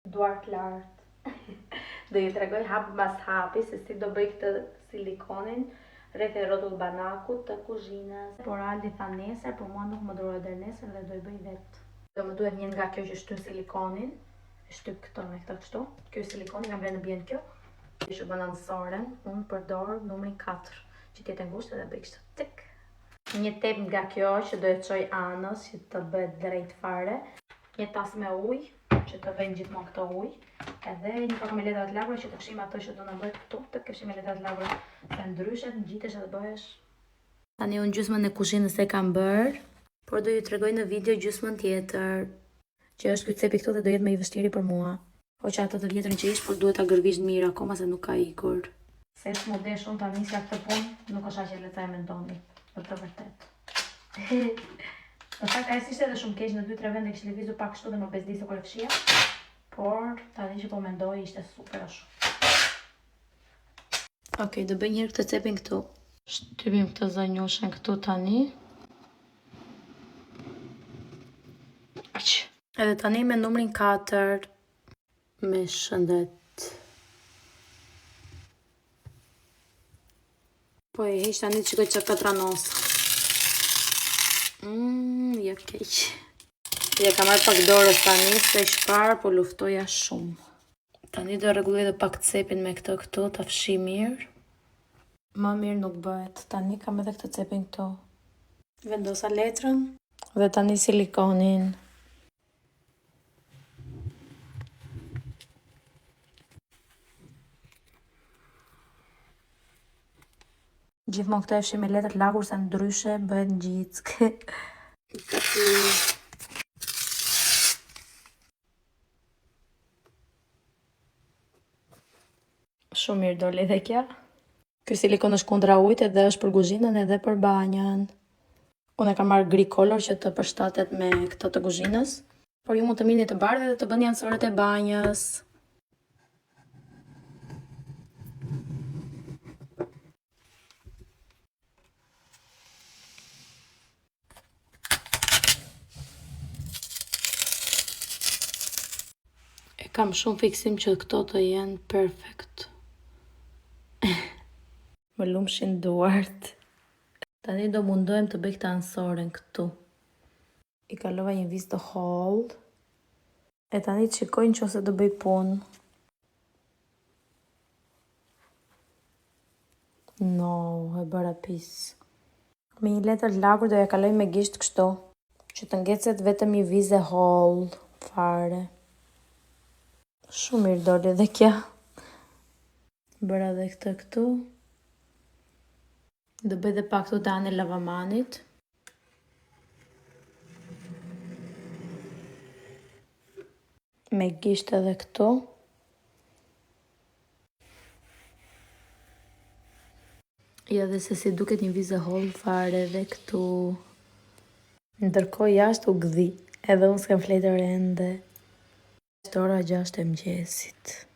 duart lartë. Do ju tregoj hap mas hapi se si do bëj këtë silikonin rreth e rrotull banakut të kuzhinës. Por Aldi tha nesër, por mua nuk më duroj deri nesër dhe do i bëj vetë. Do më duhet një nga kjo që shtyn silikonin. Shtyp këto me këto kështu. Kjo silikoni kam vënë në bjen kjo. Që balansoren, unë përdor numrin 4, që t'jetë ngushtë dhe bëj kështu tik. Një tep nga kjo që do e çoj anës që të bëhet drejt fare. Një tas me ujë që të vëjnë gjithmonë këto ujë. Edhe një pak me letra të lagra që të fshim ato që do na bëhet këtu, të kishim me letra të lagra. Se ndryshe ngjitesh edhe bëhesh. Tani unë gjysmën e kuzhinës e kam bërë, por do ju tregoj në video gjysmën tjetër, që është ky cepi këtu dhe do jetë më i vështirë për mua. Po që ato të vjetrin që ish, por duhet ta gërvish mirë akoma se nuk ka ikur. Se s'mu desh unë ta nisja këtë punë, nuk është aq e lehtë e mendoni, për të vërtet. Në fakt ajo ishte edhe shumë keq, në 2-3 vende kishte lëvizur pak kështu dhe më bezdisë kur e fshija. Por tani që po mendoj ishte super shumë. Okej, do bëj një herë këtë cepin këtu. Shtypim këtë zënjushën këtu tani. Aq. Edhe tani me numrin 4. Me shëndet. Po e heq tani të shikoj që ka tranosa. Jo keq. Ja kam marrë pak dorës tani se shpar, po luftoja shumë. Tani do rregulloj edhe pak cepin me këtë këtu, ta fshi mirë. Më mirë nuk bëhet. Tani kam edhe këtë cepin këtu. Vendosa letrën dhe tani silikonin. Gjithmonë këtë e fshi me letër lagur se ndryshe bëhet ngjickë. Shumë mirë doli edhe kjo. Ky silikon është kundra ujit edhe është për kuzhinën edhe për banjën. Unë e kam marrë gri color që të përshtatet me këtë të kuzhinës, por ju mund të mirni të bardhë dhe të bëni anësorët e banjës. Kam shumë fiksim që këto të jenë perfekt. Më lumshin duart. Tani do mundohem të bëj këtë ansoren këtu. I kalova një vizë të hollë. E tani të shikoj nëse do bëj punë. No, e bëra pis. Me një letër lagur do ja kaloj me gisht kështu, që të ngecet vetëm një vizë e hollë fare. Shumë mirë doli edhe kja. Bëra edhe këtë këtu. Do bëj dhe pak këtu të anë e lavamanit. Me gisht edhe këtu. Ja dhe se si duket një vizë hollë fare edhe këtu. Ndërkohë jashtë u gdhi. Edhe unë s'kam fletur ende. Ora 6 e mëngjesit.